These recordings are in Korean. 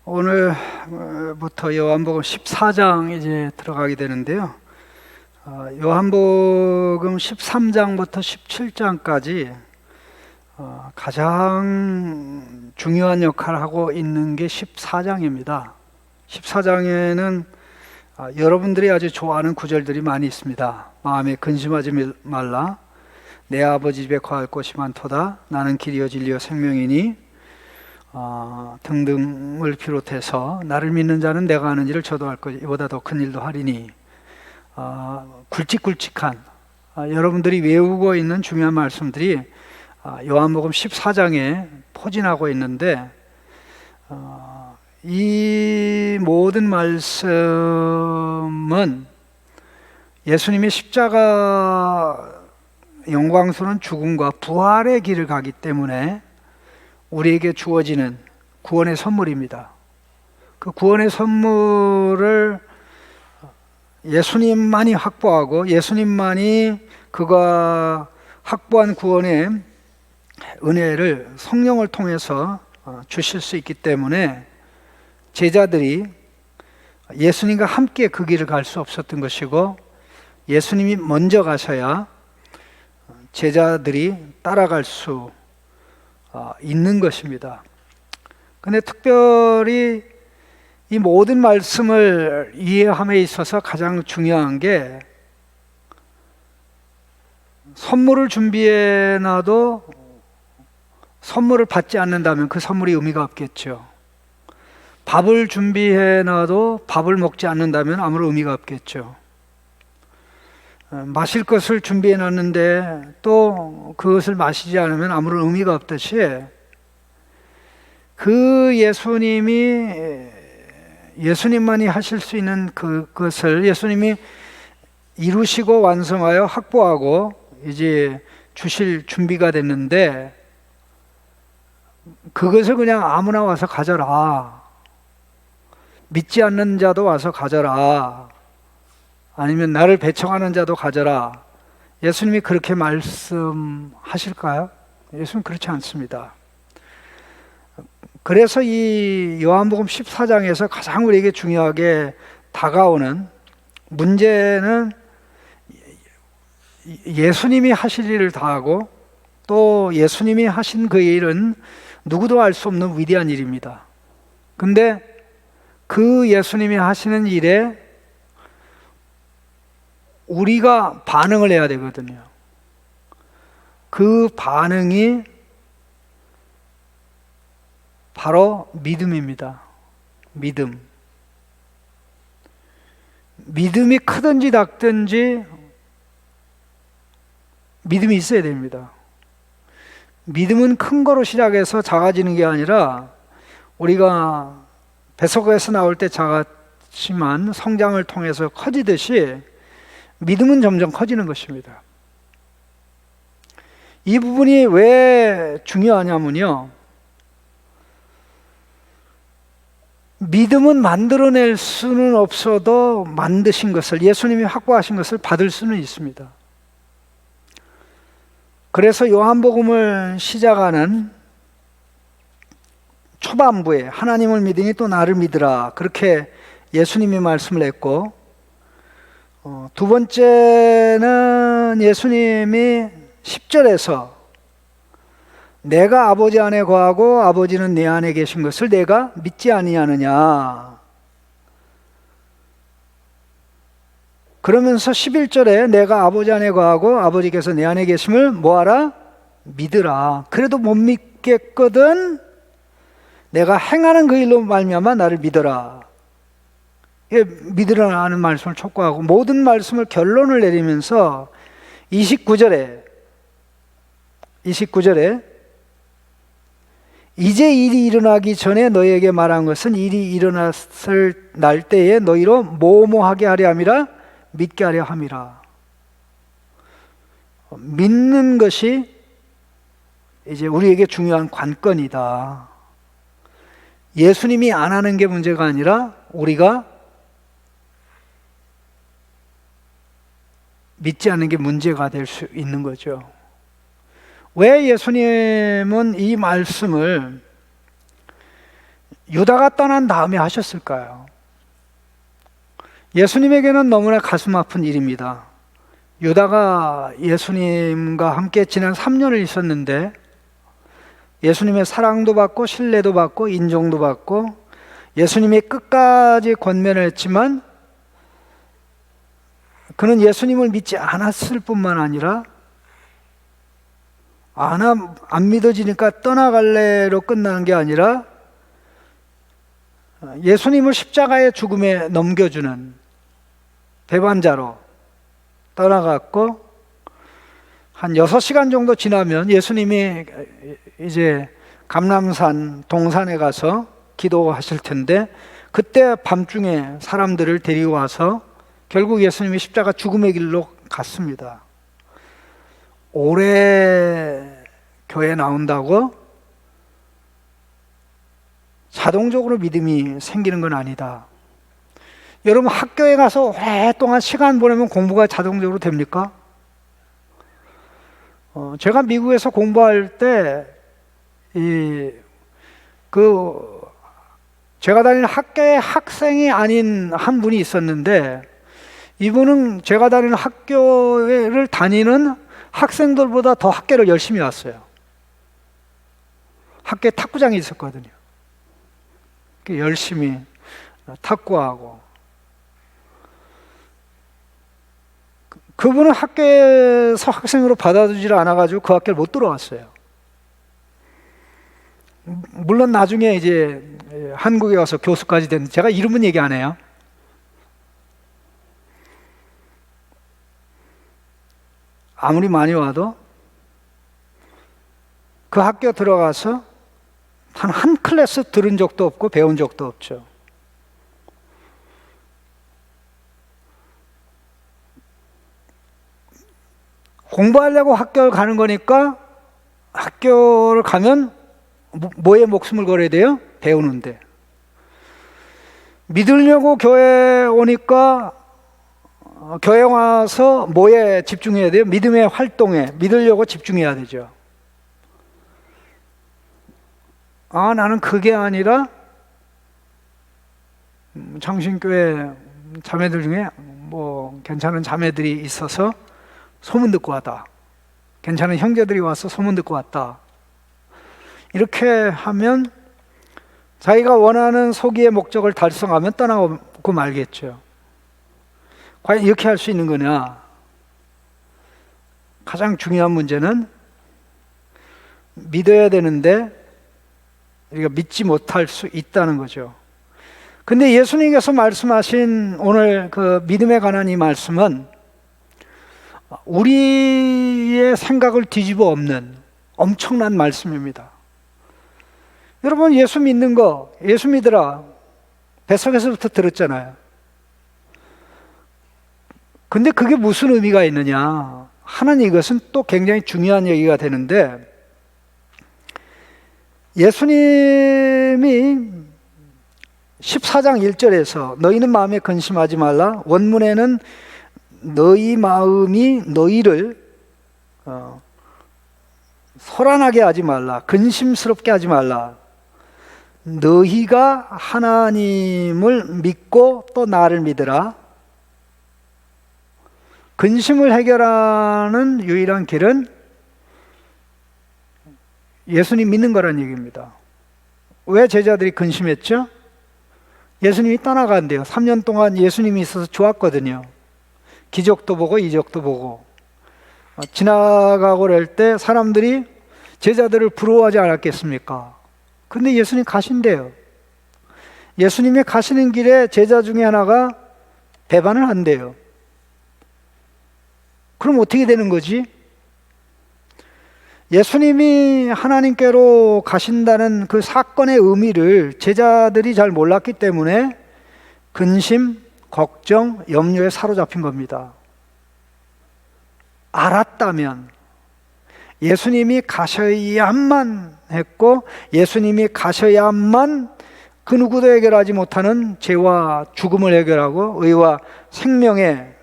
오늘부터 요한복음 14장 이제 들어가게 되는데요. 요한복음 13장부터 17장까지 가장 중요한 역할을 하고 있는 게 14장입니다. 14장에는 여러분들이 아주 좋아하는 구절들이 많이 있습니다. 마음에 근심하지 말라. 내 아버지 집에 거할 곳이 많도다. 나는 길이요 진리요 생명이니 등등을 비롯해서 나를 믿는 자는 내가 하는 일을 저도 할 것이 이보다 더 큰 일도 하리니 굵직굵직한 여러분들이 외우고 있는 중요한 말씀들이 요한복음 14장에 포진하고 있는데 이 모든 말씀은 예수님의 십자가 영광스러운 죽음과 부활의 길을 가기 때문에 우리에게 주어지는 구원의 선물입니다. 그 구원의 선물을 예수님만이 확보하고 예수님만이 그가 확보한 구원의 은혜를 성령을 통해서 주실 수 있기 때문에 제자들이 예수님과 함께 그 길을 갈 수 없었던 것이고 예수님이 먼저 가셔야 제자들이 따라갈 수 있는 것입니다. 근데 특별히 이 모든 말씀을 이해함에 있어서 가장 중요한 게 선물을 준비해 놔도 선물을 받지 않는다면 그 선물이 의미가 없겠죠. 밥을 준비해 놔도 밥을 먹지 않는다면 아무런 의미가 없겠죠. 마실 것을 준비해 놨는데 또 그것을 마시지 않으면 아무런 의미가 없듯이 그 예수님만이 하실 수 있는 그것을 예수님이 이루시고 완성하여 확보하고 이제 주실 준비가 됐는데 그것을 그냥 아무나 와서 가져라. 믿지 않는 자도 와서 가져라. 아니면 나를 배척하는 자도 가져라. 예수님이 그렇게 말씀하실까요? 예수님은 그렇지 않습니다. 그래서 이 요한복음 14장에서 가장 우리에게 중요하게 다가오는 문제는 예수님이 하실 일을 다하고 또 예수님이 하신 그 일은 누구도 알 수 없는 위대한 일입니다. 근데 그 예수님이 하시는 일에 우리가 반응을 해야 되거든요. 그 반응이 바로 믿음입니다. 믿음. 믿음이 크든지 작든지 믿음이 있어야 됩니다. 믿음은 큰 거로 시작해서 작아지는 게 아니라 우리가 뱃속에서 나올 때 작았지만 성장을 통해서 커지듯이 믿음은 점점 커지는 것입니다. 이 부분이 왜 중요하냐면요. 믿음은 만들어낼 수는 없어도 만드신 것을 예수님이 확보하신 것을 받을 수는 있습니다. 그래서 요한복음을 시작하는 초반부에 하나님을 믿으니 또 나를 믿으라 그렇게 예수님이 말씀을 했고 두 번째는 예수님이 10절에서 내가 아버지 안에 거하고 아버지는 내 안에 계신 것을 내가 믿지 아니하느냐. 그러면서 11절에 내가 아버지 안에 거하고 아버지께서 내 안에 계심을 뭐하라? 믿으라. 그래도 못 믿겠거든 내가 행하는 그 일로 말미암아 나를 믿어라. 믿으라는 말씀을 촉구하고 모든 말씀을 결론을 내리면서 29절에 이제 일이 일어나기 전에 너희에게 말한 것은 일이 일어났을 날 때에 너희로 뭐뭐하게 하려 함이라 믿게 하려 함이라. 믿는 것이 이제 우리에게 중요한 관건이다. 예수님이 안 하는 게 문제가 아니라 우리가 믿지 않는 게 문제가 될 수 있는 거죠. 왜 예수님은 이 말씀을 유다가 떠난 다음에 하셨을까요? 예수님에게는 너무나 가슴 아픈 일입니다. 유다가 예수님과 함께 지난 3년을 있었는데 예수님의 사랑도 받고 신뢰도 받고 인정도 받고 예수님이 끝까지 권면을 했지만 그는 예수님을 믿지 않았을 뿐만 아니라 안 믿어지니까 떠나갈래로 끝나는 게 아니라 예수님을 십자가의 죽음에 넘겨주는 배반자로 떠나갔고 한 6시간 정도 지나면 예수님이 이제 감람산 동산에 가서 기도하실 텐데 그때 밤중에 사람들을 데리고 와서 결국 예수님이 십자가 죽음의 길로 갔습니다. 오래 교회 나온다고 자동적으로 믿음이 생기는 건 아니다. 여러분 학교에 가서 오랫동안 시간 보내면 공부가 자동적으로 됩니까? 제가 미국에서 공부할 때 제가 다니는 학교의 학생이 아닌 한 분이 있었는데 이분은 제가 다니는 학교를 다니는 학생들보다 더 학교를 열심히 왔어요. 학교에 탁구장이 있었거든요. 열심히 탁구하고 그분은 학교에서 학생으로 받아주질 않아가지고 그 학교를 못 들어왔어요. 물론 나중에 이제 한국에 와서 교수까지 됐는데 제가 이름은 얘기 안 해요. 아무리 많이 와도 그 학교 들어가서 단 한 클래스 들은 적도 없고 배운 적도 없죠. 공부하려고 학교를 가는 거니까 학교를 가면 뭐에 목숨을 걸어야 돼요? 배우는데. 믿으려고 교회 오니까 교회 와서 뭐에 집중해야 돼요? 믿음의 활동에 믿으려고 집중해야 되죠. 나는 그게 아니라 창신교회 자매들 중에 뭐 괜찮은 자매들이 있어서 소문 듣고 왔다. 괜찮은 형제들이 와서 소문 듣고 왔다. 이렇게 하면 자기가 원하는 소기의 목적을 달성하면 떠나고 말겠죠. 과연 이렇게 할 수 있는 거냐? 가장 중요한 문제는 믿어야 되는데 우리가 믿지 못할 수 있다는 거죠. 근데 예수님께서 말씀하신 오늘 그 믿음에 관한 이 말씀은 우리의 생각을 뒤집어 엎는 엄청난 말씀입니다. 여러분 예수 믿는 거, 예수 믿으라 뱃속에서부터 들었잖아요. 근데 그게 무슨 의미가 있느냐 하는 이것은 또 굉장히 중요한 얘기가 되는데 예수님이 14장 1절에서 너희는 마음에 근심하지 말라. 원문에는 너희 마음이 너희를 소란하게 하지 말라. 근심스럽게 하지 말라. 너희가 하나님을 믿고 또 나를 믿으라. 근심을 해결하는 유일한 길은 예수님 믿는 거란 얘기입니다. 왜 제자들이 근심했죠? 예수님이 떠나간대요. 3년 동안 예수님이 있어서 좋았거든요. 기적도 보고 이적도 보고 지나가고 그럴 때 사람들이 제자들을 부러워하지 않았겠습니까? 근데 예수님 가신대요. 예수님이 가시는 길에 제자 중에 하나가 배반을 한대요. 그럼 어떻게 되는 거지? 예수님이 하나님께로 가신다는 그 사건의 의미를 제자들이 잘 몰랐기 때문에 근심, 걱정, 염려에 사로잡힌 겁니다. 알았다면 예수님이 가셔야만 했고 예수님이 가셔야만 그 누구도 해결하지 못하는 죄와 죽음을 해결하고 의와 생명의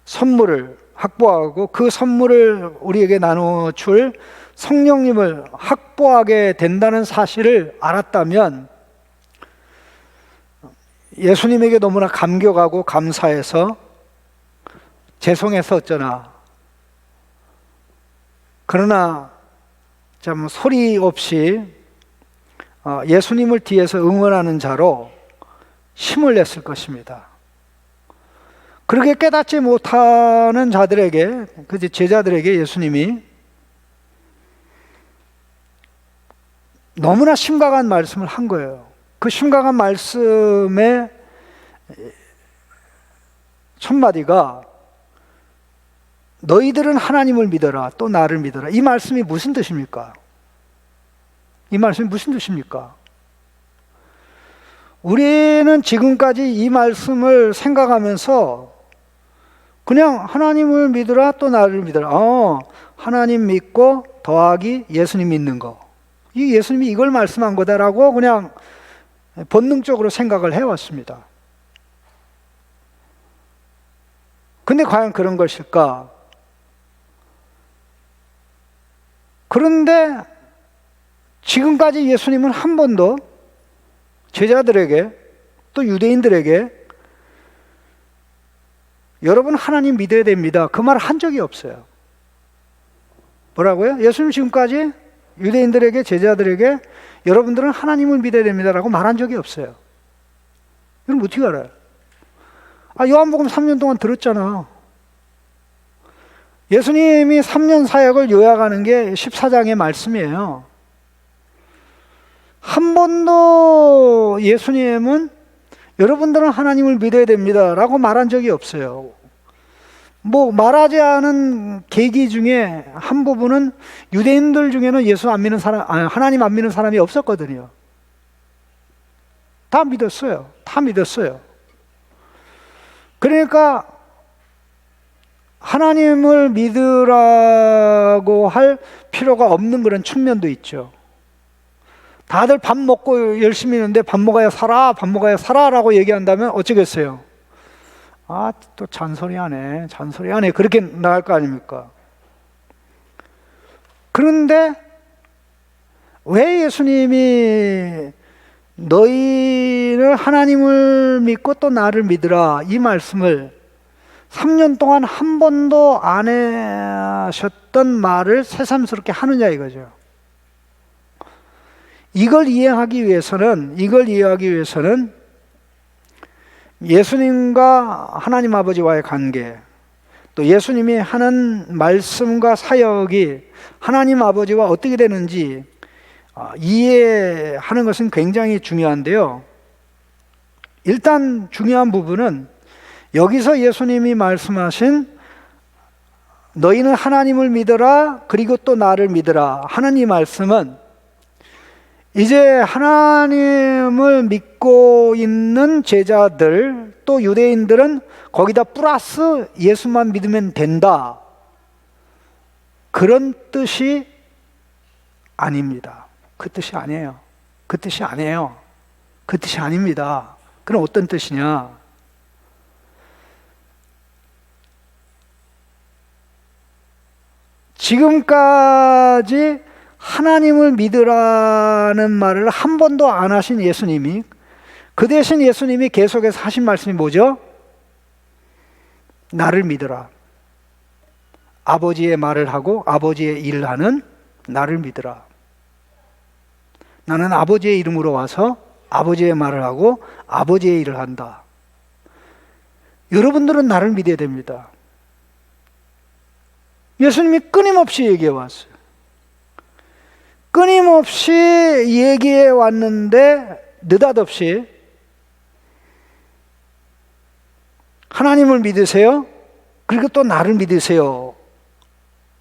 선물을 확보하고 그 선물을 우리에게 나누어 줄 성령님을 확보하게 된다는 사실을 알았다면 예수님에게 너무나 감격하고 감사해서 죄송해서 어쩌나. 그러나 참 소리 없이 예수님을 뒤에서 응원하는 자로 힘을 냈을 것입니다. 그렇게 깨닫지 못하는 자들에게, 그 제자들에게 예수님이 너무나 심각한 말씀을 한 거예요. 그 심각한 말씀의 첫 마디가 너희들은 하나님을 믿어라, 또 나를 믿어라. 이 말씀이 무슨 뜻입니까? 이 말씀이 무슨 뜻입니까? 우리는 지금까지 이 말씀을 생각하면서 그냥 하나님을 믿으라, 또 나를 믿어라. 하나님 믿고 더하기 예수님 믿는 거. 이 예수님이 이걸 말씀한 거다라고 그냥 본능적으로 생각을 해왔습니다. 근데 과연 그런 것일까? 그런데 지금까지 예수님은 한 번도 제자들에게 또 유대인들에게 여러분 하나님 믿어야 됩니다, 그 말을 한 적이 없어요. 뭐라고요? 예수님 지금까지 유대인들에게, 제자들에게 여러분들은 하나님을 믿어야 됩니다라고 말한 적이 없어요. 이건 어떻게 알아요? 요한복음 3년 동안 들었잖아. 예수님이 3년 사역을 요약하는 게 14장의 말씀이에요. 한 번도 예수님은 여러분들은 하나님을 믿어야 됩니다 라고 말한 적이 없어요. 말하지 않은 계기 중에 한 부분은 유대인들 중에는 예수 안 믿는 사람, 하나님 안 믿는 사람이 없었거든요. 다 믿었어요. 다 믿었어요. 그러니까 하나님을 믿으라고 할 필요가 없는 그런 측면도 있죠. 다들 밥 먹고 열심히 있는데 밥 먹어야 살아, 밥 먹어야 살아라고 얘기한다면 어쩌겠어요? 또 잔소리하네, 잔소리하네, 그렇게 나갈 거 아닙니까? 그런데 왜 예수님이 너희는 하나님을 믿고 또 나를 믿으라, 이 말씀을 3년 동안 한 번도 안 하셨던 말을 새삼스럽게 하느냐 이거죠. 이걸 이해하기 위해서는 예수님과 하나님 아버지와의 관계, 또 예수님이 하는 말씀과 사역이 하나님 아버지와 어떻게 되는지 이해하는 것은 굉장히 중요한데요. 일단 중요한 부분은 여기서 예수님이 말씀하신 너희는 하나님을 믿어라, 그리고 또 나를 믿어라 하는 이 말씀은 이제 하나님을 믿고 있는 제자들, 또 유대인들은 거기다 플러스 예수만 믿으면 된다, 그런 뜻이 아닙니다. 그 뜻이 아니에요. 그 뜻이 아니에요. 그 뜻이 아닙니다. 그럼 어떤 뜻이냐? 지금까지 하나님을 믿으라는 말을 한 번도 안 하신 예수님이, 그 대신 예수님이 계속해서 하신 말씀이 뭐죠? 나를 믿으라. 아버지의 말을 하고 아버지의 일을 하는 나를 믿으라. 나는 아버지의 이름으로 와서 아버지의 말을 하고 아버지의 일을 한다. 여러분들은 나를 믿어야 됩니다. 예수님이 끊임없이 얘기해 왔어요. 끊임없이 얘기해 왔는데 느닷없이 하나님을 믿으세요, 그리고 또 나를 믿으세요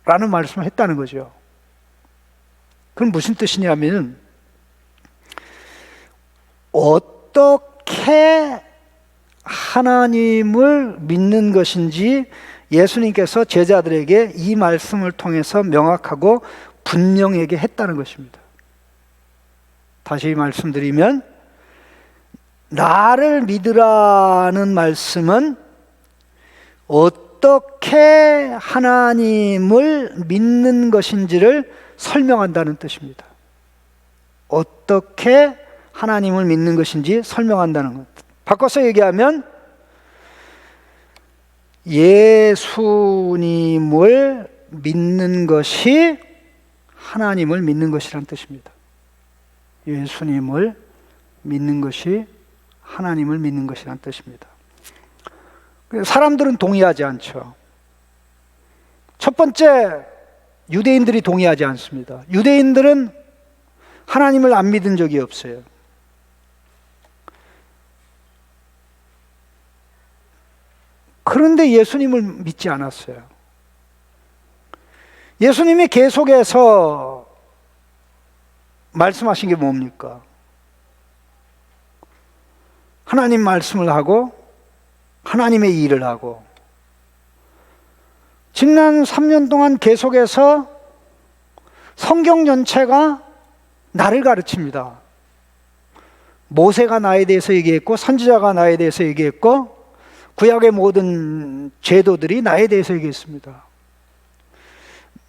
라는 말씀을 했다는 거죠. 그럼 무슨 뜻이냐면 어떻게 하나님을 믿는 것인지 예수님께서 제자들에게 이 말씀을 통해서 명확하고 분명하게 했다는 것입니다. 다시 말씀드리면 나를 믿으라는 말씀은 어떻게 하나님을 믿는 것인지를 설명한다는 뜻입니다. 어떻게 하나님을 믿는 것인지 설명한다는 바꿔서 얘기하면 예수님을 믿는 것이 하나님을 믿는 것이란 뜻입니다. 예수님을 믿는 것이 하나님을 믿는 것이란 뜻입니다. 사람들은 동의하지 않죠. 첫 번째, 유대인들이 동의하지 않습니다. 유대인들은 하나님을 안 믿은 적이 없어요. 그런데 예수님을 믿지 않았어요. 예수님이 계속해서 말씀하신 게 뭡니까? 하나님 말씀을 하고 하나님의 일을 하고, 지난 3년 동안 계속해서 성경 전체가 나를 가르칩니다. 모세가 나에 대해서 얘기했고, 선지자가 나에 대해서 얘기했고, 구약의 모든 제도들이 나에 대해서 얘기했습니다.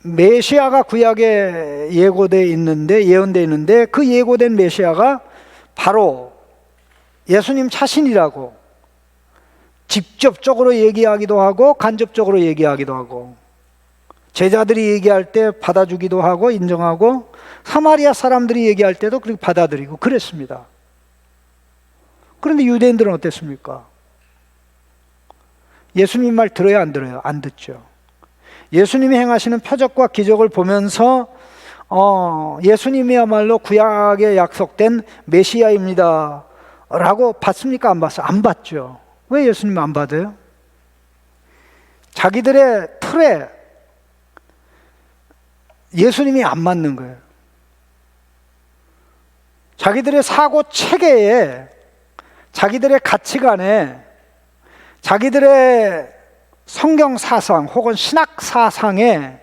메시아가 구약에 예고되어 있는데, 예언되어 있는데, 그 예고된 메시아가 바로 예수님 자신이라고 직접적으로 얘기하기도 하고 간접적으로 얘기하기도 하고, 제자들이 얘기할 때 받아주기도 하고 인정하고, 사마리아 사람들이 얘기할 때도 그렇게 받아들이고 그랬습니다. 그런데 유대인들은 어땠습니까? 예수님 말 들어요, 안 들어요? 안 듣죠. 예수님이 행하시는 표적과 기적을 보면서 예수님이야말로 구약에 약속된 메시아입니다 라고 받습니까? 안 받았어요? 안 받죠. 왜 예수님 안 받아요? 자기들의 틀에 예수님이 안 맞는 거예요. 자기들의 사고 체계에, 자기들의 가치관에, 자기들의 성경 사상 혹은 신학 사상에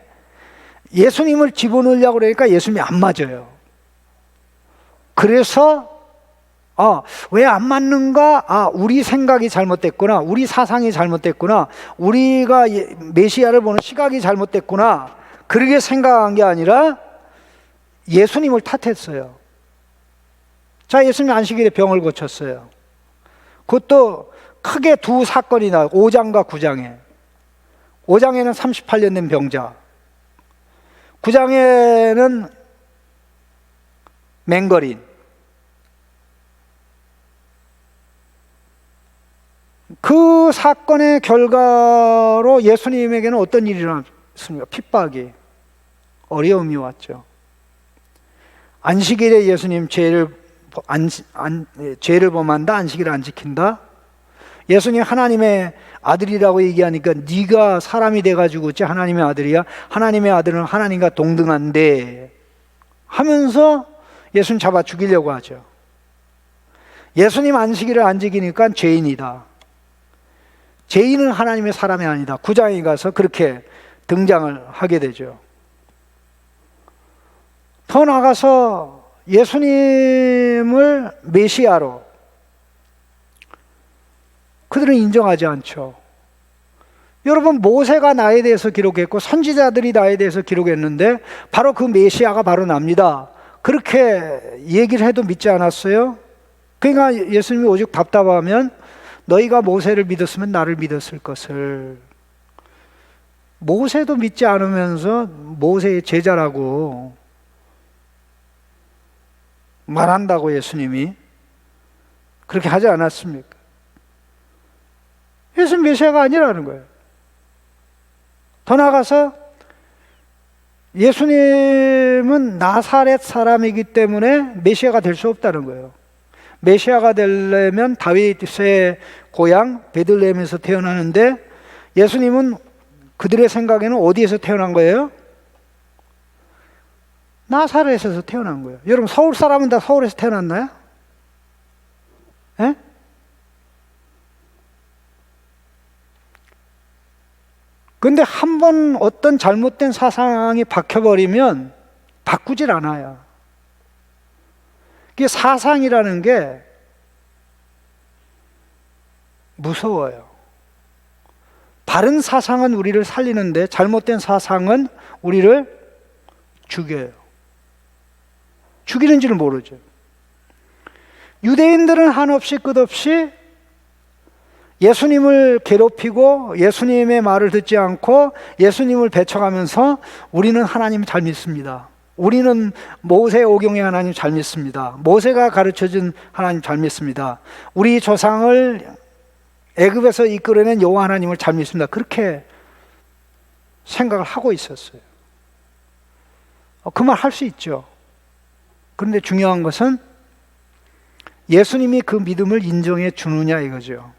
예수님을 집어넣으려고 그러니까 예수님이 안 맞아요. 그래서 왜 안 맞는가? 우리 생각이 잘못됐구나. 우리 사상이 잘못됐구나. 우리가 메시아를 보는 시각이 잘못됐구나. 그렇게 생각한 게 아니라 예수님을 탓했어요. 자, 예수님 안식일에 병을 고쳤어요. 그것도 크게 두 사건이 나와요. 5장과 9장에. 5장에는 38년 된 병자, 9장에는 맹거린. 그 사건의 결과로 예수님에게는 어떤 일이 일어났습니까? 핍박이, 어려움이 왔죠. 안식일에 예수님 죄를 범한다, 안식일을 안 지킨다. 예수님 하나님의 아들이라고 얘기하니까 네가 사람이 돼가지고 어째 하나님의 아들이야? 하나님의 아들은 하나님과 동등한데 하면서 예수님 잡아 죽이려고 하죠. 예수님 안식일을 안 지키니까 죄인이다. 죄인은 하나님의 사람이 아니다. 9장에 가서 그렇게 등장을 하게 되죠. 더 나아가서 예수님을 메시아로 그들은 인정하지 않죠. 여러분, 모세가 나에 대해서 기록했고 선지자들이 나에 대해서 기록했는데 바로 그 메시아가 바로 납니다. 그렇게 얘기를 해도 믿지 않았어요? 그러니까 예수님이 오직 답답하면 너희가 모세를 믿었으면 나를 믿었을 것을. 모세도 믿지 않으면서 모세의 제자라고 말한다고 예수님이 그렇게 하지 않았습니까? 예수님 메시아가 아니라는 거예요. 더 나아가서 예수님은 나사렛 사람이기 때문에 메시아가 될 수 없다는 거예요. 메시아가 되려면 다윗의 고향 베들레헴에서 태어나는데 예수님은 그들의 생각에는 어디에서 태어난 거예요? 나사렛에서 태어난 거예요. 여러분, 서울 사람은 다 서울에서 태어났나요? 예? 근데 한 번 어떤 잘못된 사상이 박혀버리면 바꾸질 않아요. 이게 사상이라는 게 무서워요. 바른 사상은 우리를 살리는데 잘못된 사상은 우리를 죽여요. 죽이는지를 모르죠. 유대인들은 한없이 끝없이 예수님을 괴롭히고 예수님의 말을 듣지 않고 예수님을 배척하면서 우리는 하나님 잘 믿습니다. 우리는 모세 오경의 하나님 잘 믿습니다. 모세가 가르쳐준 하나님 잘 믿습니다. 우리 조상을 애굽에서 이끌어낸 여호와 하나님을 잘 믿습니다. 그렇게 생각을 하고 있었어요. 그 말 할 수 있죠. 그런데 중요한 것은 예수님이 그 믿음을 인정해 주느냐 이거죠.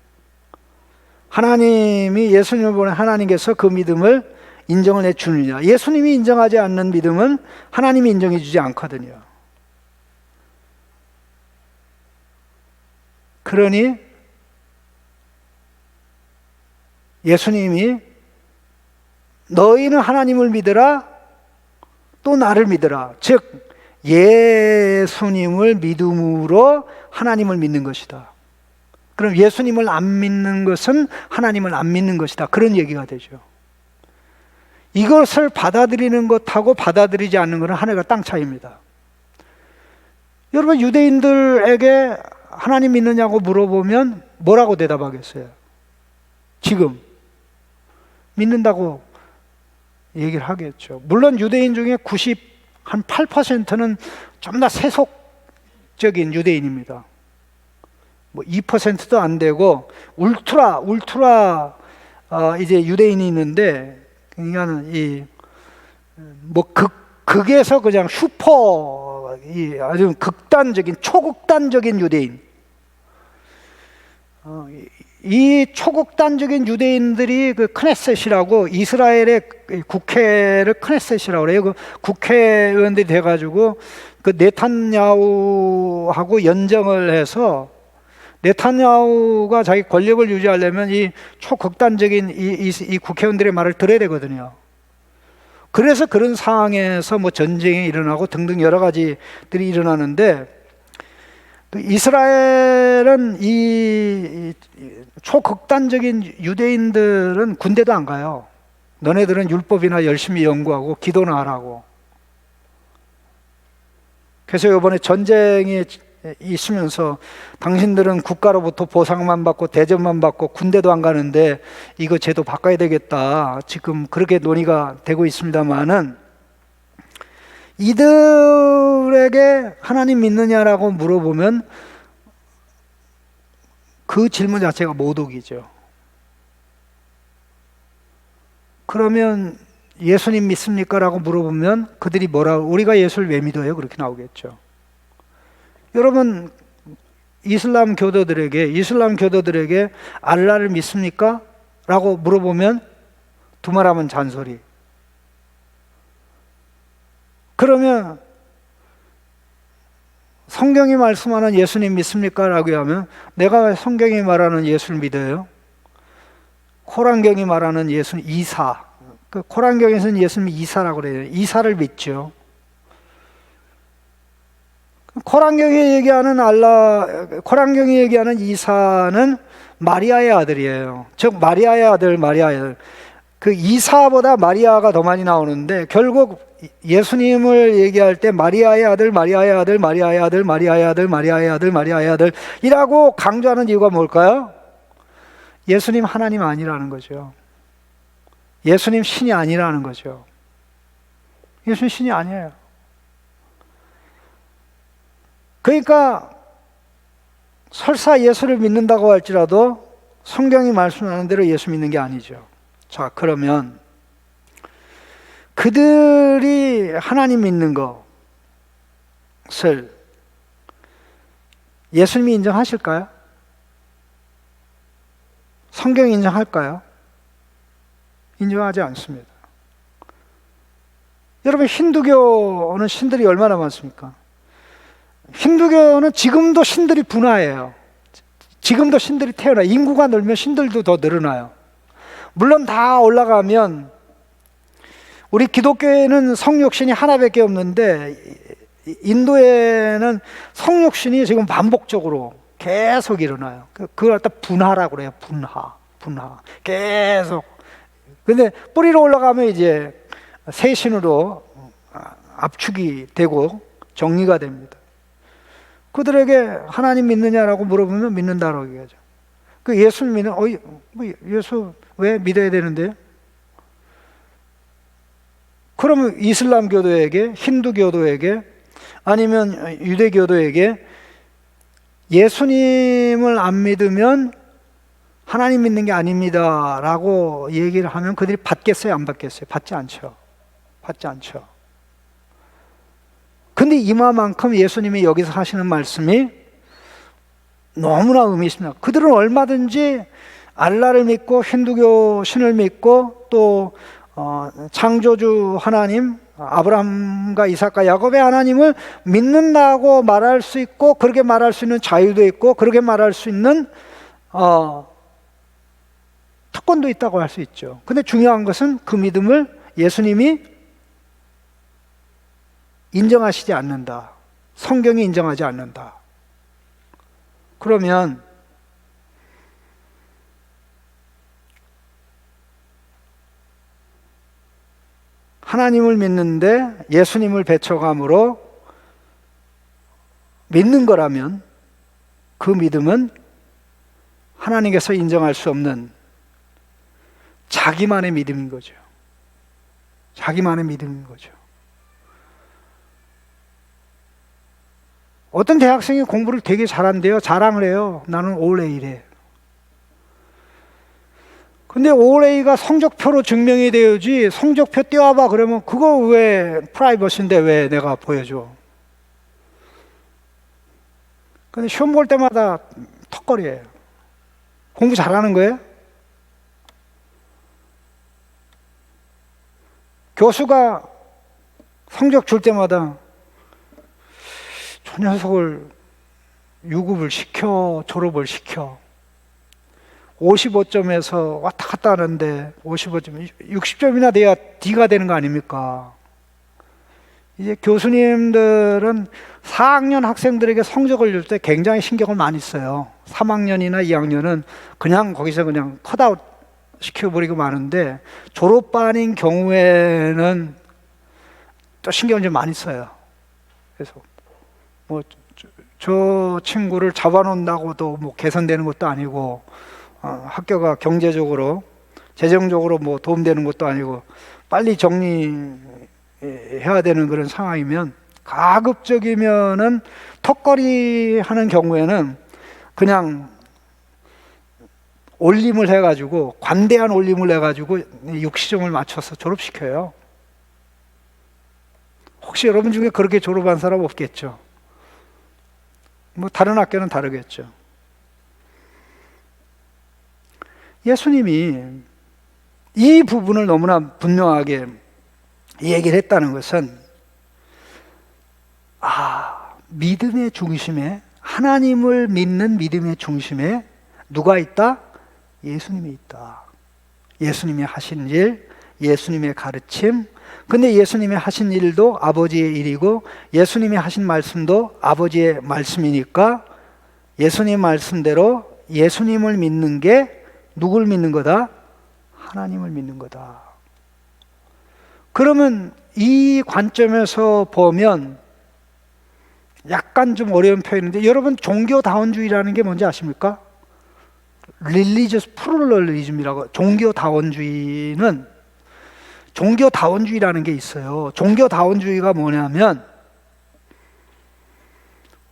하나님이 예수님을 보낸 하나님께서 그 믿음을 인정을 해 주느냐. 예수님이 인정하지 않는 믿음은 하나님이 인정해 주지 않거든요. 그러니 예수님이 너희는 하나님을 믿으라 또 나를 믿으라. 즉 예수님을 믿음으로 하나님을 믿는 것이다. 그럼 예수님을 안 믿는 것은 하나님을 안 믿는 것이다. 그런 얘기가 되죠. 이것을 받아들이는 것하고 받아들이지 않는 것은 하늘과 땅 차이입니다. 여러분, 유대인들에게 하나님 믿느냐고 물어보면 뭐라고 대답하겠어요? 지금 믿는다고 얘기를 하겠죠. 물론 유대인 중에 98%는 좀 더 세속적인 유대인입니다. 뭐 2%도 안 되고 울트라 이제 유대인이 있는데, 그러니까는 뭐 극에서 그냥 슈퍼 아주 극단적인 초극단적인 유대인. 이 초극단적인 유대인들이 그 크네셋이라고, 이스라엘의 국회를 크네셋이라고 그래요. 그 국회의원들이 돼가지고 그 네탄야후하고 연정을 해서, 네탄야후가 자기 권력을 유지하려면 이 초극단적인 이 국회의원들의 말을 들어야 되거든요. 그래서 그런 상황에서 뭐 전쟁이 일어나고 등등 여러 가지들이 일어나는데, 이스라엘은 이 초극단적인 유대인들은 군대도 안 가요. 너네들은 율법이나 열심히 연구하고 기도나 하라고. 그래서 이번에 전쟁이 있으면서 당신들은 국가로부터 보상만 받고 대접만 받고 군대도 안 가는데 이거 제도 바꿔야 되겠다. 지금 그렇게 논의가 되고 있습니다만은, 이들에게 하나님 믿느냐라고 물어보면 그 질문 자체가 모독이죠. 그러면 예수님 믿습니까? 라고 물어보면 그들이 뭐라고, 우리가 예수를 왜 믿어요? 그렇게 나오겠죠. 여러분, 이슬람 교도들에게 알라를 믿습니까? 라고 물어보면 두말하면 잔소리. 그러면 성경이 말씀하는 예수님 믿습니까? 라고 하면 내가 성경이 말하는 예수를 믿어요. 코란경이 말하는 예수는 이사. 그 코란경에서는 예수님이 이사라고 그래요. 이사를 믿죠. 코란경이 얘기하는 이사는 마리아의 아들이에요. 즉 마리아의 아들. 그 이사보다 마리아가 더 많이 나오는데, 결국 예수님을 얘기할 때 마리아의 아들 이라고 강조하는 이유가 뭘까요? 예수님 하나님 아니라는 거죠. 예수님 신이 아니라는 거죠. 예수님 신이 아니에요. 그러니까 설사 예수를 믿는다고 할지라도 성경이 말씀하는 대로 예수 믿는 게 아니죠. 자, 그러면 그들이 하나님 믿는 것을 예수님이 인정하실까요? 성경이 인정할까요? 인정하지 않습니다. 여러분, 힌두교는 신들이 얼마나 많습니까? 힌두교는 지금도 신들이 분화해요. 지금도 신들이 태어나요. 인구가 늘면 신들도 더 늘어나요. 물론 다 올라가면, 우리 기독교에는 성육신이 하나밖에 없는데 인도에는 성육신이 지금 반복적으로 계속 일어나요. 그걸 갖다 분화라고 그래요. 분화 계속. 근데 뿌리로 올라가면 이제 새 신으로 압축이 되고 정리가 됩니다. 그들에게 하나님 믿느냐라고 물어보면 믿는다라고 얘기하죠. 그 예수 믿는, 뭐 예수 왜 믿어야 되는데요? 그러면 이슬람교도에게, 힌두교도에게, 아니면 유대교도에게 예수님을 안 믿으면 하나님 믿는 게 아닙니다 라고 얘기를 하면 그들이 받겠어요, 안 받겠어요? 받지 않죠. 받지 않죠. 근데 이마만큼 예수님이 여기서 하시는 말씀이 너무나 의미 있습니다. 그들은 얼마든지 알라를 믿고 힌두교 신을 믿고 또 창조주 하나님, 아브라함과 이삭과 야곱의 하나님을 믿는다고 말할 수 있고, 그렇게 말할 수 있는 자유도 있고, 그렇게 말할 수 있는 특권도 있다고 할 수 있죠. 근데 중요한 것은 그 믿음을 예수님이 인정하시지 않는다. 성경이 인정하지 않는다. 그러면 하나님을 믿는데 예수님을 배척함으로 믿는 거라면 그 믿음은 하나님께서 인정할 수 없는 자기만의 믿음인 거죠. 자기만의 믿음인 거죠. 어떤 대학생이 공부를 되게 잘한대요. 자랑을 해요. 나는 올 A래. 근데 올 A가 성적표로 증명이 되어야지, 성적표 띄워봐 그러면 그거 왜 프라이버시인데 왜 내가 보여줘? 근데 시험 볼 때마다 턱걸이에요. 공부 잘하는 거예요? 교수가 성적 줄 때마다 저 녀석을 유급을 시켜, 졸업을 시켜. 55점에서 왔다 갔다 하는데 55점, 60점이나 돼야 D가 되는 거 아닙니까? 이제 교수님들은 4학년 학생들에게 성적을 줄 때 굉장히 신경을 많이 써요. 3학년이나 2학년은 그냥 거기서 그냥 컷아웃 시켜버리고 마는데, 졸업반인 경우에는 또 신경을 좀 많이 써요. 그래서 뭐 저 친구를 잡아놓는다고도 뭐 개선되는 것도 아니고, 학교가 경제적으로 재정적으로 뭐 도움되는 것도 아니고, 빨리 정리해야 되는 그런 상황이면, 가급적이면은 턱걸이 하는 경우에는 그냥 올림을 해가지고, 관대한 올림을 해가지고 육시점을 맞춰서 졸업시켜요. 혹시 여러분 중에 그렇게 졸업한 사람 없겠죠? 뭐 다른 학교는 다르겠죠. 예수님이 이 부분을 너무나 분명하게 얘기를 했다는 것은, 믿음의 중심에, 하나님을 믿는 믿음의 중심에 누가 있다? 예수님이 있다. 예수님이 하신 일, 예수님의 가르침. 근데 예수님이 하신 일도 아버지의 일이고, 예수님이 하신 말씀도 아버지의 말씀이니까, 예수님 말씀대로 예수님을 믿는 게 누굴 믿는 거다? 하나님을 믿는 거다. 그러면 이 관점에서 보면 약간 좀 어려운 표현인데, 여러분 종교다원주의라는 게 뭔지 아십니까? Religious pluralism이라고. 종교다원주의라는 게 있어요. 종교다원주의가 뭐냐면,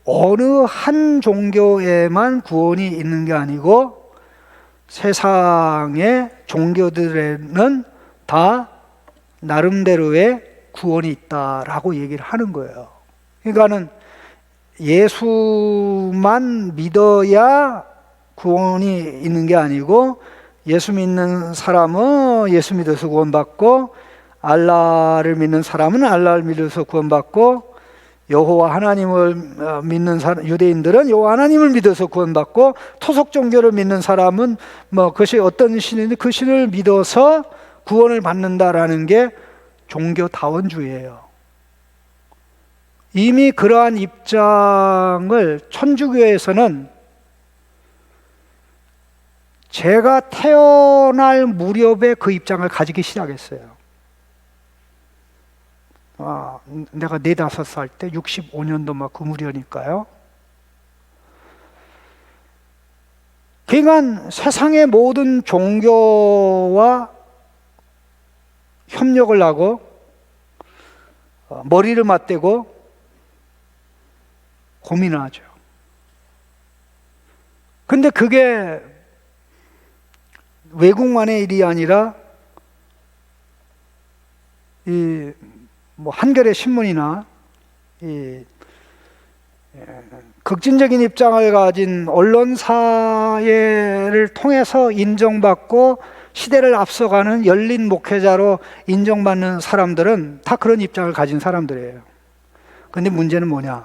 어느 한 종교에만 구원이 있는 게 아니고 세상의 종교들에는 다 나름대로의 구원이 있다라고 얘기를 하는 거예요. 그러니까는 예수만 믿어야 구원이 있는 게 아니고, 예수 믿는 사람은 예수 믿어서 구원받고, 알라를 믿는 사람은 알라를 믿어서 구원받고, 여호와 하나님을 믿는 유대인들은 여호와 하나님을 믿어서 구원받고, 토속 종교를 믿는 사람은 뭐 그것이 어떤 신인데 그 신을 믿어서 구원을 받는다라는 게 종교다원주의예요. 이미 그러한 입장을 천주교에서는 제가 태어날 무렵에 그 입장을 가지기 시작했어요. 내가 4, 5살 때 65년도 막 그 무렵이니까요. 그러니까 세상의 모든 종교와 협력을 하고 머리를 맞대고 고민을 하죠. 근데 그게 외국만의 일이 아니라 한겨레 신문이나 극진적인 입장을 가진 언론사회를 통해서 인정받고 시대를 앞서가는 열린 목회자로 인정받는 사람들은 다 그런 입장을 가진 사람들이에요. 근데 문제는 뭐냐?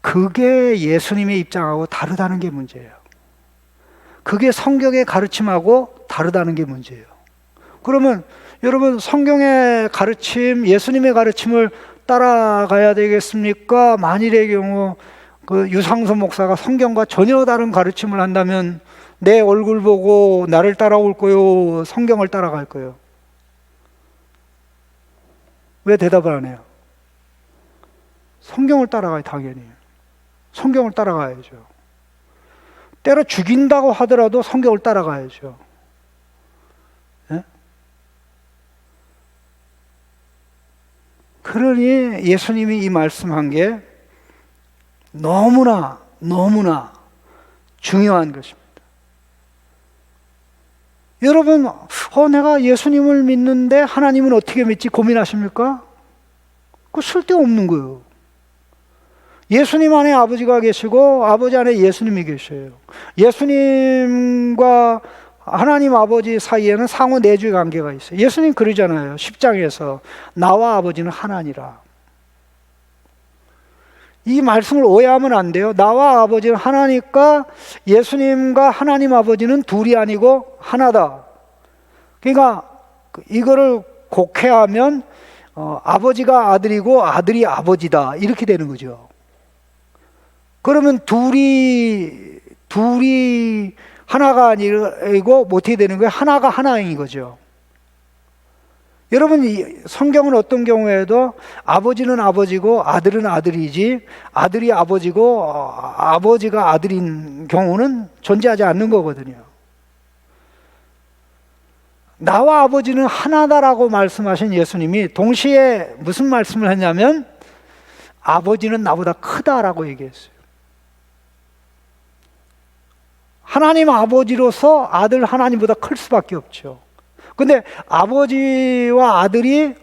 그게 예수님의 입장하고 다르다는 게 문제예요. 그게 성경의 가르침하고 다르다는 게 문제예요. 그러면 여러분, 성경의 가르침, 예수님의 가르침을 따라가야 되겠습니까? 만일의 경우 그 유상선 목사가 성경과 전혀 다른 가르침을 한다면 내 얼굴 보고 나를 따라올 거요, 성경을 따라갈 거요? 왜 대답을 안 해요? 성경을 따라가요, 당연히. 성경을 따라가야죠. 때로 죽인다고 하더라도 성경을 따라가야죠. 예? 그러니 예수님이 이 말씀한 게 너무나 중요한 것입니다. 여러분, 내가 예수님을 믿는데 하나님은 어떻게 믿지 고민하십니까? 그거 쓸데없는 거예요. 예수님 안에 아버지가 계시고 아버지 안에 예수님이 계셔요. 예수님과 하나님 아버지 사이에는 상호 내주의 관계가 있어요. 예수님 그러잖아요. 10장에서 나와 아버지는 하나니라. 이 말씀을 오해하면 안 돼요. 나와 아버지는 하나니까 예수님과 하나님 아버지는 둘이 아니고 하나다. 그러니까 이거를 곡해하면 아버지가 아들이고 아들이 아버지다, 이렇게 되는 거죠. 그러면 둘이 하나가 아니고 어떻게 되는 거예요? 하나가 하나인 거죠. 여러분, 성경은 어떤 경우에도 아버지는 아버지고 아들은 아들이지 아들이 아버지고 아버지가 아들인 경우는 존재하지 않는 거거든요. 나와 아버지는 하나다라고 말씀하신 예수님이 동시에 무슨 말씀을 했냐면 아버지는 나보다 크다라고 얘기했어요. 하나님 아버지로서 아들 하나님보다 클 수밖에 없죠. 근데 아버지와 아들이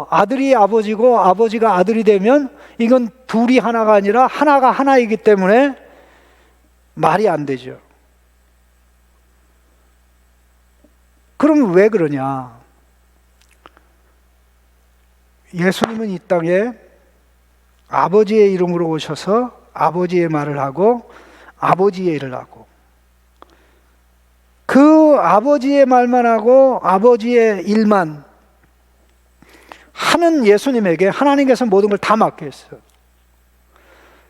아들이 아버지고 아버지가 아들이 되면 이건 둘이 하나가 아니라 하나가 하나이기 때문에 말이 안 되죠. 그럼 왜 그러냐? 예수님은 이 땅에 아버지의 이름으로 오셔서 아버지의 말을 하고 아버지의 일을 하고, 그 아버지의 말만 하고 아버지의 일만 하는 예수님에게 하나님께서 모든 걸 다 맡겼어요.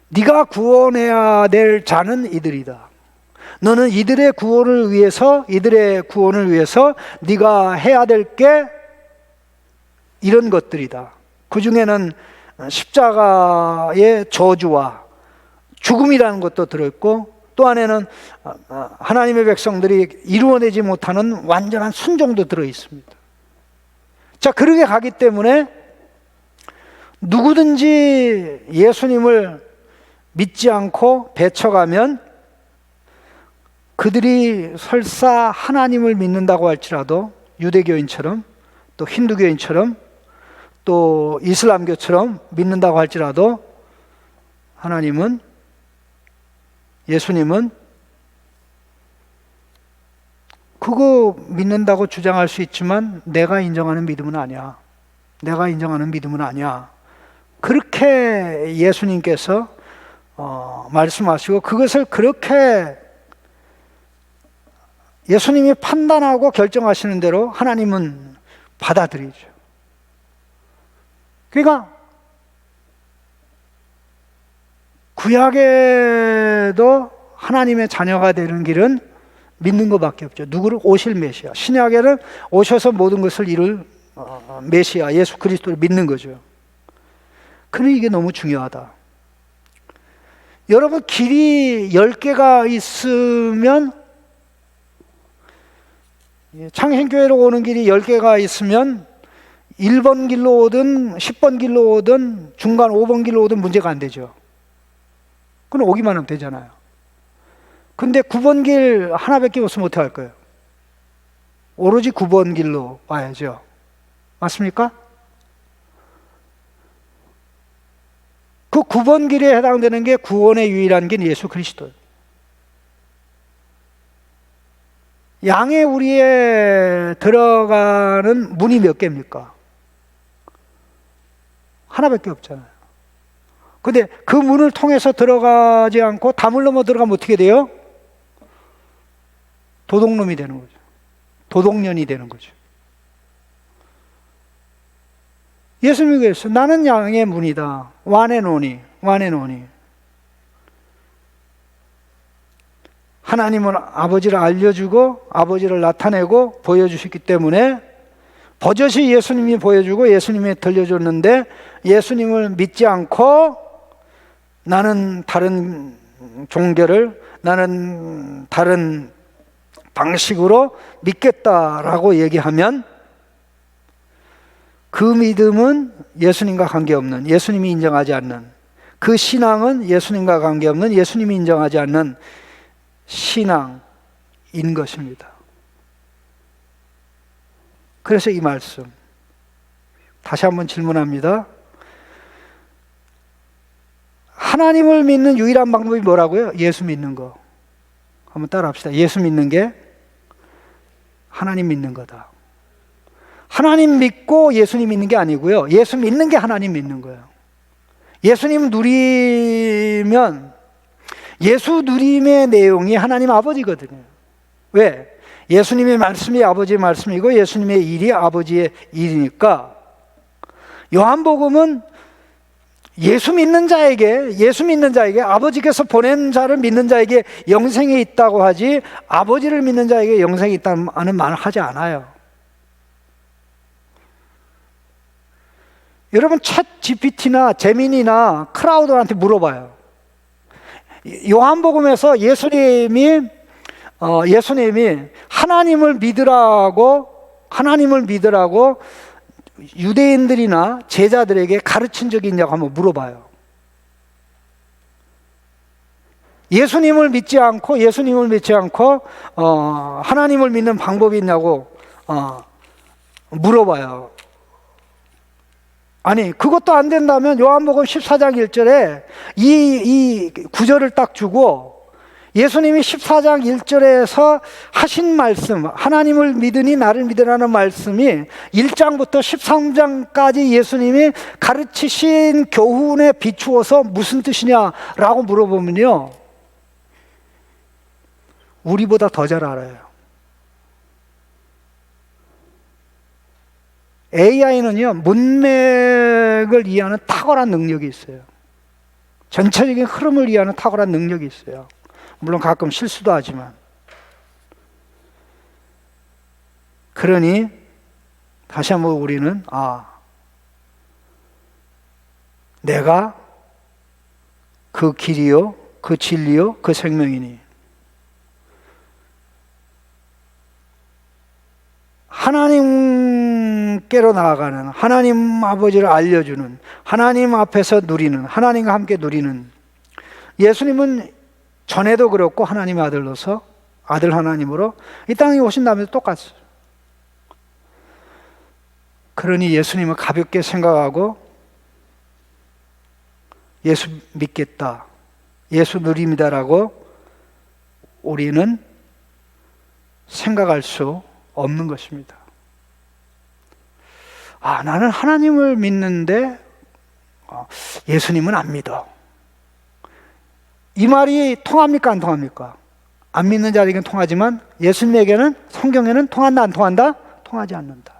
네가 구원해야 될 자는 이들이다. 너는 이들의 구원을 위해서 네가 해야 될 게 이런 것들이다. 그 중에는 십자가의 저주와 죽음이라는 것도 들어있고, 또 안에는 하나님의 백성들이 이루어내지 못하는 완전한 순종도 들어있습니다. 자, 그렇게 가기 때문에 누구든지 예수님을 믿지 않고 배척하면 그들이 설사 하나님을 믿는다고 할지라도 유대교인처럼 또 힌두교인처럼 또 이슬람교처럼 믿는다고 할지라도 예수님은 그거 믿는다고 주장할 수 있지만 내가 인정하는 믿음은 아니야. 그렇게 예수님께서 말씀하시고, 그것을 그렇게 예수님이 판단하고 결정하시는 대로 하나님은 받아들이죠. 그러니까 구약에도 하나님의 자녀가 되는 길은 믿는 것밖에 없죠. 누구를? 오실 메시아. 신약에는 오셔서 모든 것을 이룰 메시아 예수 그리스도를 믿는 거죠. 그런데 이게 너무 중요하다. 여러분, 길이 10개가 있으면, 창신교회로 오는 길이 10개가 있으면 1번 길로 오든 10번 길로 오든 중간 5번 길로 오든 문제가 안 되죠. 그럼 오기만 하면 되잖아요. 근데 9번 길 하나밖에 없으면 어떻게 할 거예요? 오로지 9번 길로 와야죠. 맞습니까? 그 9번 길에 해당되는 게 구원의 유일한 길 예수 그리스도예요. 양의 우리에 들어가는 문이 몇 개입니까? 하나밖에 없잖아요. 근데 그 문을 통해서 들어가지 않고 담을 넘어 들어가면 어떻게 돼요? 도둑놈이 되는 거죠. 도둑년이 되는 거죠. 예수님이 그랬어요. 나는 양의 문이다. 와네노니. 하나님은 아버지를 알려주고 아버지를 나타내고 보여주셨기 때문에 버젓이 예수님이 보여주고 예수님이 들려줬는데 예수님을 믿지 않고 나는 다른 종교를, 나는 다른 방식으로 믿겠다라고 얘기하면 그 믿음은 예수님과 관계없는, 예수님이 인정하지 않는, 그 신앙은 예수님과 관계없는, 예수님이 인정하지 않는 신앙인 것입니다. 그래서 이 말씀 다시 한번 질문합니다. 하나님을 믿는 유일한 방법이 뭐라고요? 예수 믿는 거. 한번 따라 합시다. 예수 믿는 게 하나님 믿는 거다. 하나님 믿고 예수님 믿는 게 아니고요. 예수 믿는 게 하나님 믿는 거예요. 예수님 누리면 예수 누림의 내용이 하나님 아버지거든요. 왜? 예수님의 말씀이 아버지의 말씀이고 예수님의 일이 아버지의 일이니까. 요한복음은 예수 믿는 자에게 아버지께서 보낸 자를 믿는 자에게 영생이 있다고 하지 아버지를 믿는 자에게 영생이 있다는 말을 하지 않아요. 여러분, 챗 GPT나 제민이나 크라우드한테 물어봐요. 요한복음에서 예수님이 하나님을 믿으라고 유대인들이나 제자들에게 가르친 적이 있냐고 한번 물어봐요. 예수님을 믿지 않고 하나님을 믿는 방법이 있냐고 물어봐요. 아니, 그것도 안 된다면 요한복음 14장 1절에 이 구절을 딱 주고 예수님이 14장 1절에서 하신 말씀, 하나님을 믿으니 나를 믿으라는 말씀이 1장부터 13장까지 예수님이 가르치신 교훈에 비추어서 무슨 뜻이냐라고 물어보면요, 우리보다 더 잘 알아요. AI는요, 문맥을 이해하는 탁월한 능력이 있어요. 전체적인 흐름을 이해하는 탁월한 능력이 있어요. 물론 가끔 실수도 하지만. 그러니 다시 한번 우리는 내가 그 길이요, 그 진리요, 그 생명이니 하나님께로 나아가는, 하나님 아버지를 알려주는, 하나님 앞에서 누리는, 하나님과 함께 누리는, 예수님은 전에도 그렇고 하나님의 아들로서, 아들 하나님으로 이 땅에 오신 다음에도 똑같아요. 그러니 예수님을 가볍게 생각하고 예수 믿겠다, 예수 누립니다라고 우리는 생각할 수 없는 것입니다. 나는 하나님을 믿는데 예수님은 안 믿어. 이 말이 통합니까, 안 통합니까? 안 믿는 자에게는 통하지만 예수님에게는, 성경에는 통한다, 안 통한다? 통하지 않는다.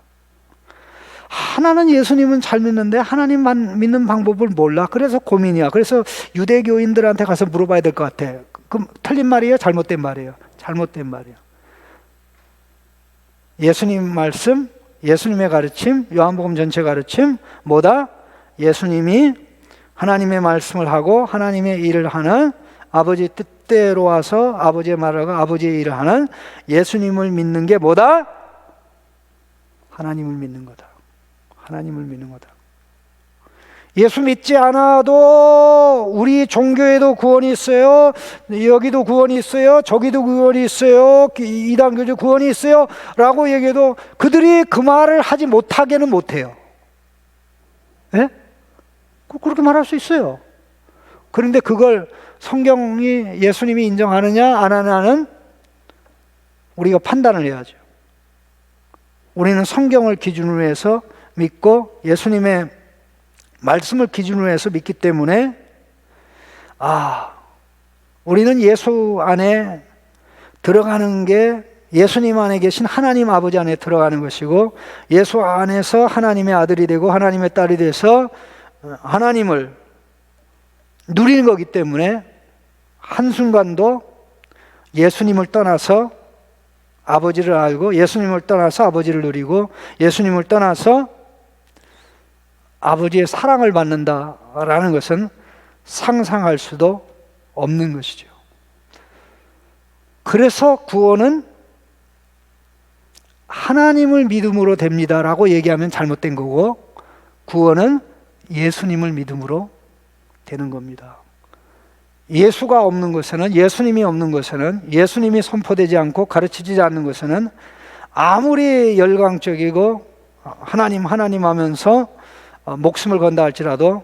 하나는 예수님은 잘 믿는데 하나님만 믿는 방법을 몰라. 그래서 고민이야. 그래서 유대교인들한테 가서 물어봐야 될 것 같아. 그럼 틀린 말이에요? 잘못된 말이에요? 잘못된 말이에요. 예수님 말씀, 예수님의 가르침, 요한복음 전체 가르침, 뭐다? 예수님이 하나님의 말씀을 하고 하나님의 일을 하는, 아버지 뜻대로 와서 아버지의 말을 하고 아버지의 일을 하는 예수님을 믿는 게 뭐다? 하나님을 믿는 거다. 하나님을 믿는 거다. 예수 믿지 않아도 우리 종교에도 구원이 있어요. 여기도 구원이 있어요. 저기도 구원이 있어요. 이단교도 구원이 있어요. 라고 얘기해도 그들이 그 말을 하지 못하게는 못해요. 예? 그렇게 말할 수 있어요. 그런데 그걸 성경이, 예수님이 인정하느냐 안 하느냐는 우리가 판단을 해야죠. 우리는 성경을 기준으로 해서 믿고 예수님의 말씀을 기준으로 해서 믿기 때문에, 우리는 예수 안에 들어가는 게 예수님 안에 계신 하나님 아버지 안에 들어가는 것이고, 예수 안에서 하나님의 아들이 되고 하나님의 딸이 돼서 하나님을 누리는 거기 때문에 한순간도 예수님을 떠나서 아버지를 알고, 예수님을 떠나서 아버지를 누리고, 예수님을 떠나서 아버지의 사랑을 받는다라는 것은 상상할 수도 없는 것이죠. 그래서 구원은 하나님을 믿음으로 됩니다라고 얘기하면 잘못된 거고, 구원은 예수님을 믿음으로 되는 겁니다. 예수가 없는 것에는, 예수님이 없는 것에는, 예수님이 선포되지 않고 가르치지 않는 것에는 아무리 열광적이고 하나님 하면서 목숨을 건다 할지라도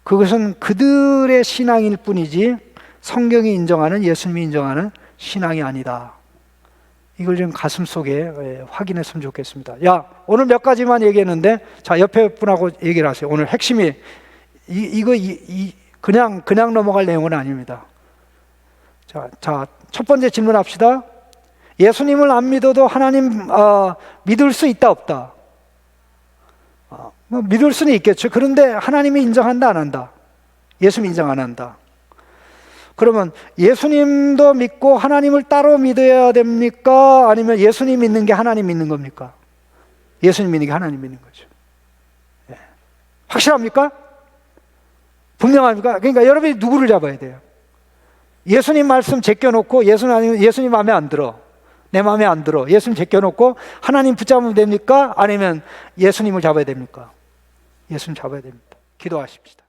그것은 그들의 신앙일 뿐이지 성경이 인정하는, 예수님이 인정하는 신앙이 아니다. 이걸 좀 가슴속에 확인했으면 좋겠습니다. 오늘 몇 가지만 얘기했는데, 자, 옆에 분하고 얘기를 하세요. 오늘 핵심이 그냥 넘어갈 내용은 아닙니다. 자, 첫 번째 질문합시다. 예수님을 안 믿어도 하나님 믿을 수 있다 없다? 믿을 수는 있겠죠. 그런데 하나님이 인정한다 안 한다? 예수님 인정 안 한다. 그러면 예수님도 믿고 하나님을 따로 믿어야 됩니까? 아니면 예수님 믿는 게 하나님 믿는 겁니까? 예수님 믿는 게 하나님 믿는 거죠. 확실합니까? 분명합니까? 그러니까 여러분이 누구를 잡아야 돼요? 예수님 말씀 제껴놓고 예수님 마음에 안 들어, 내 마음에 안 들어, 예수님 제껴놓고 하나님 붙잡으면 됩니까? 아니면 예수님을 잡아야 됩니까? 예수님 잡아야 됩니다. 기도하십시다.